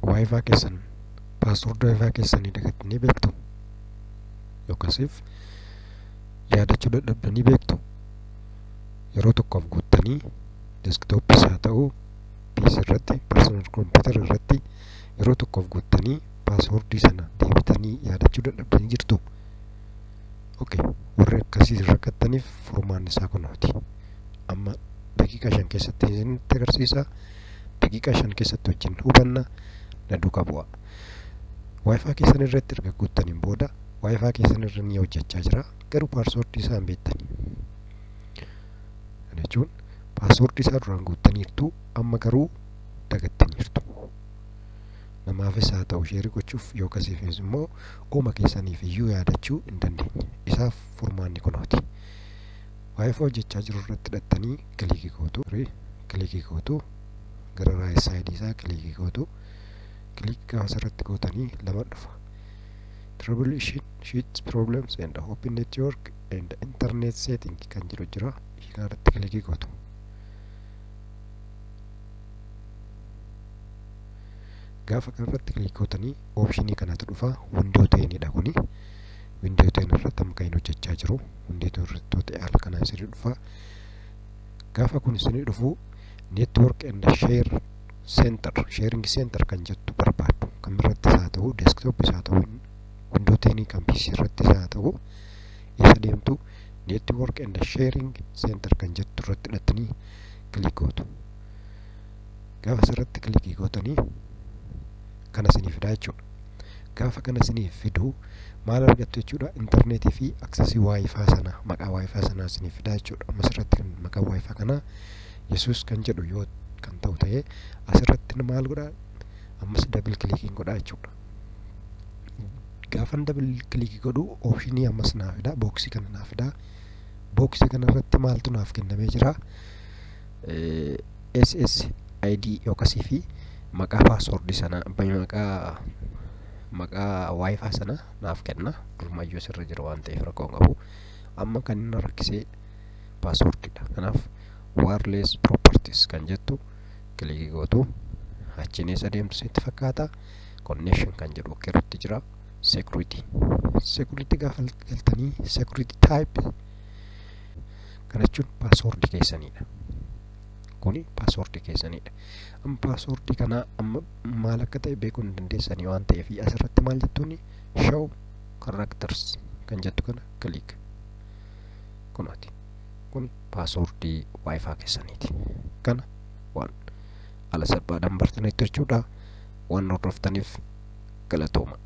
waayifaa keessan paaswordii waayifaa keessanii dagattanii beektu yookasiif yaadachuu dadhabdanii beektu yeroo tokkoof guuttanii deeskitooppis haa ta'u PC irratti personal computer irratti yeroo tokkoof guuttanii paaswordii sana deebitanii yaadachuu dadhabdanii jirtu. Okay, warri akkasii rakkattaniif furmaanni isaa kunooti. Amma daqiiqaa 5 keessatti isinitti agarsiisa. Daqiiqaa 5 keessatti wajjin hubanna na duukaa bu'a. Waayifaa keessan irratti erga guuttaniin booda waayifaa keessan irra ni hojjechaa jira. Garuu paaswordii isaa hin beektani. Kana jechuun paaswordii isaa duraan guuttaniirtu amma garuu dagattaniirtu. Namaafis haa ta'u sheerii gochuuf yookasiifis immoo uuma keessaniif iyyuu yaadachuu hin dandeenye. Isaaf furmaanni kunooti. Waayifaa hojjechaa jiru irratti hidhattanii kilikii gootu gara right side isaa kilikii gootu gaafa asirratti gootanii lama dhufa. Troubleshoot problems and open network and internet setting kan jedhu jira. Kanarratti kilikii gootu. Gaafa kanarratti kilikii gootanii optionii kanatu dhufa. Window 10 dha kuni. Window 10 irratti amma kan hojjechaa jiru. Window 10 irratti haala kanaan isinii dhufa. Gaafa kun isinii dhufu network and sharing center kan jettu barbaaddu. Kan irratti haa ta'u desktop haa ta'u window 10 kan PC irratti haa ta'u isa deemtu network and sharing center kan jettu irratti hidhattanii kilikii gootu. Gaafa asirratti kilikii gootanii kana isinii fidaa jechuudha. Gaafa kana isinii fidu maal argattu jechuudha? Internetii fi aksesii waayifaa sana maqaa waayifaa sanaa isinii fidaa jechuudha. Amma asirratti kan maqaa waayifaa kanaa Yesuus kan jedhu yoo kan ta'u ta'ee asirratti maal godhaa? Ammas double clicking godhaa jechuudha. Gaafan double click godhu optionii ammas naaf fidaa, booksii kana naaf fidaa. Booksii kana irratti maaltu naaf kennamee jira? SSID yookasii fi maqaa paaswordii sana maqaa waayifaa sana naaf kenna. Durumaayyuu sirra jira waan ta'eef rakkoo hin qabu. Amma kan inni rakkisee paaswordiidha. Kanaaf wireless properties kan jettu kilikii gootu. Achiin eessa deemtu sitti fakkaata? Connection kan jedhu irratti jira. Security gaafa galtanii security type kana jechuun paaswordii keessaniidha. Kuni paaswordii keessaniidha. Amma paaswordii kana amma maal akka ta'e beekuu hin dandeessanii waan ta'eef asirratti maal jettuuni? Show characters kan jettu kana click. Kunooti. Kun paaswordii waayifaa keessaniiti. Kana waan ala salphaadhaan bartanitti jechuudha. Waan hordoftaniif galatooma.